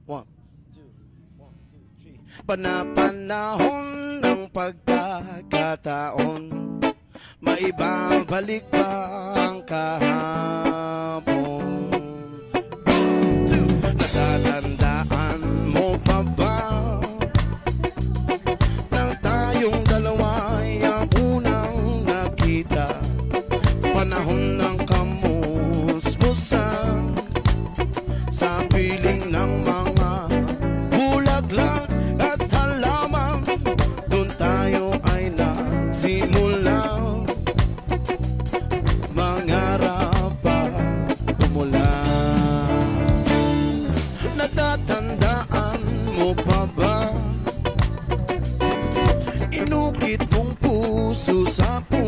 One, two, one, two, three. Panapanahon ng pagkakataon, maibabalik pa ang kahapon. Natatandaan mo pa ba nang tayong dalawa'y ang unang nakita? Panahon ng kamusmusan sa piling ng mga bulaklak at halaman. Doon tayo ay nagsimula mangarap pa umula. Natatandaan mo pa ba inukit mong puso sa puso?